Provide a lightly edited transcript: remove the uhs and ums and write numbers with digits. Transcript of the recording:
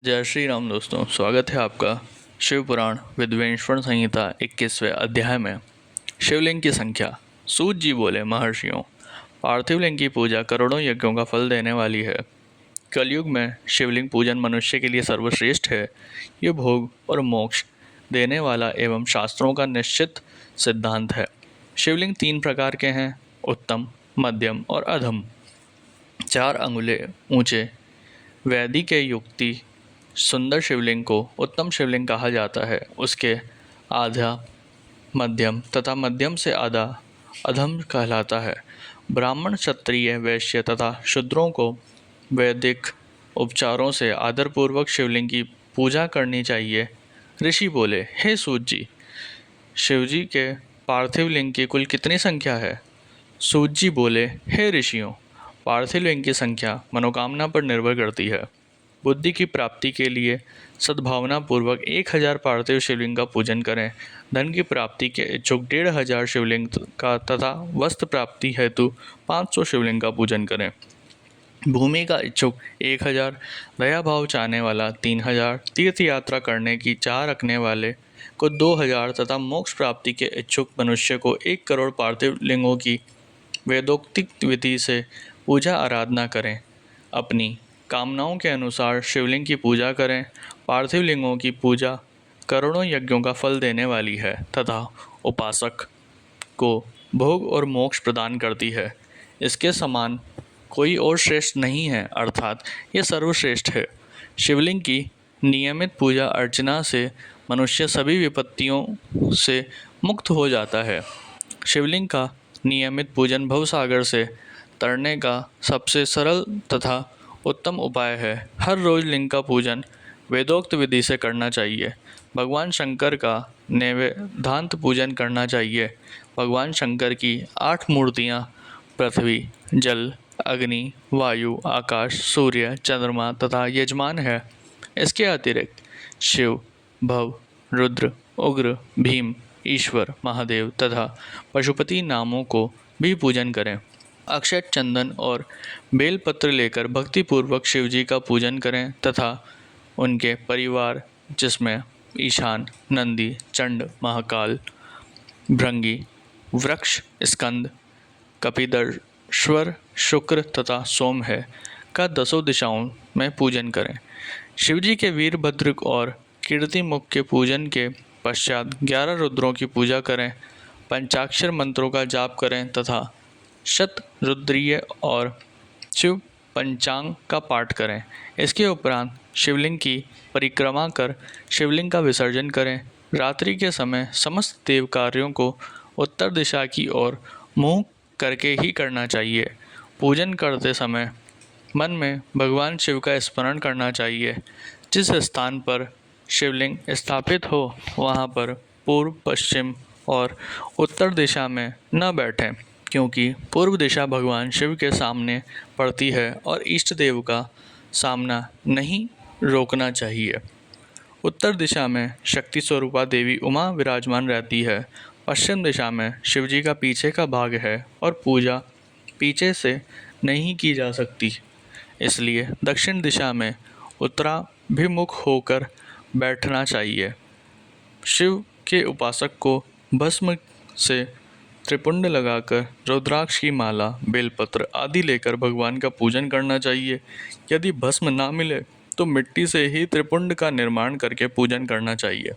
जय श्री राम दोस्तों, स्वागत है आपका शिव पुराण विद्वेश्वर संहिता 21वें अध्याय में। शिवलिंग की संख्या। सूत जी बोले, महर्षियों, पार्थिव लिंग की पूजा करोड़ों यज्ञों का फल देने वाली है। कलयुग में शिवलिंग पूजन मनुष्य के लिए सर्वश्रेष्ठ है। ये भोग और मोक्ष देने वाला एवं शास्त्रों का निश्चित सिद्धांत है। शिवलिंग 3 प्रकार के हैं: उत्तम, मध्यम और अधम। 4 अंगुले ऊंचे वैदिक के युक्ति सुंदर शिवलिंग को उत्तम शिवलिंग कहा जाता है। उसके आधा मध्यम तथा मध्यम से आधा अधम कहलाता है। ब्राह्मण, क्षत्रिय, वैश्य तथा शूद्रों को वैदिक उपचारों से आदरपूर्वक शिवलिंग की पूजा करनी चाहिए। ऋषि बोले, हे सूत जी, शिवजी के पार्थिव लिंग की कुल कितनी संख्या है? सूत जी बोले, हे ऋषियों, पार्थिव लिंग की संख्या मनोकामना पर निर्भर करती है। बुद्धि की प्राप्ति के लिए सद्भावना पूर्वक 1000 पार्थिव शिवलिंग का पूजन करें। धन की प्राप्ति के इच्छुक 1500 शिवलिंग का तथा वस्त्र प्राप्ति हेतु 500 शिवलिंग का पूजन करें। भूमि का इच्छुक 1000, दया भाव चाहने वाला 3000, तीर्थ यात्रा करने की चाह रखने वाले को 2000 तथा मोक्ष प्राप्ति के इच्छुक मनुष्य को 1 करोड़ पार्थिव लिंगों की वेदोक्तिक विधि से पूजा आराधना करें। अपनी कामनाओं के अनुसार शिवलिंग की पूजा करें। पार्थिव लिंगों की पूजा करोड़ों यज्ञों का फल देने वाली है तथा उपासक को भोग और मोक्ष प्रदान करती है। इसके समान कोई और श्रेष्ठ नहीं है, अर्थात यह सर्वश्रेष्ठ है। शिवलिंग की नियमित पूजा अर्चना से मनुष्य सभी विपत्तियों से मुक्त हो जाता है। शिवलिंग का नियमित पूजन भवसागर से तरने का सबसे सरल तथा उत्तम उपाय है। हर रोज लिंग का पूजन वेदोक्त विधि से करना चाहिए। भगवान शंकर का नैवेद्यांत पूजन करना चाहिए। भगवान शंकर की 8 मूर्तियाँ पृथ्वी, जल, अग्नि, वायु, आकाश, सूर्य, चंद्रमा तथा यजमान है। इसके अतिरिक्त शिव, भव, रुद्र, उग्र, भीम, ईश्वर, महादेव तथा पशुपति नामों को भी पूजन करें। अक्षत, चंदन और बेलपत्र लेकर भक्तिपूर्वक शिवजी का पूजन करें तथा उनके परिवार, जिसमें ईशान, नंदी, चंड, महाकाल, भृंगी, वृक्ष, स्कंद, कपिदर्श्वर, शुक्र तथा सोम है, का 10 दिशाओं में पूजन करें। शिवजी के वीरभद्र और कीर्तिमुख के पूजन के पश्चात 11 रुद्रों की पूजा करें। पंचाक्षर मंत्रों का जाप करें तथा शत रुद्रीय और शिव पंचांग का पाठ करें। इसके उपरांत शिवलिंग की परिक्रमा कर शिवलिंग का विसर्जन करें। रात्रि के समय समस्त देव कार्यों को उत्तर दिशा की ओर मुँह करके ही करना चाहिए। पूजन करते समय मन में भगवान शिव का स्मरण करना चाहिए। जिस स्थान पर शिवलिंग स्थापित हो वहाँ पर पूर्व, पश्चिम और उत्तर दिशा में न बैठें, क्योंकि पूर्व दिशा भगवान शिव के सामने पड़ती है और इष्ट देव का सामना नहीं रोकना चाहिए। उत्तर दिशा में शक्ति स्वरूपा देवी उमा विराजमान रहती है। पश्चिम दिशा में शिवजी का पीछे का भाग है और पूजा पीछे से नहीं की जा सकती, इसलिए दक्षिण दिशा में उत्तराभिमुख होकर बैठना चाहिए। शिव के उपासक को भस्म से त्रिपुंड लगाकर रुद्राक्ष की माला, बेलपत्र आदि लेकर भगवान का पूजन करना चाहिए। यदि भस्म ना मिले तो मिट्टी से ही त्रिपुंड का निर्माण करके पूजन करना चाहिए।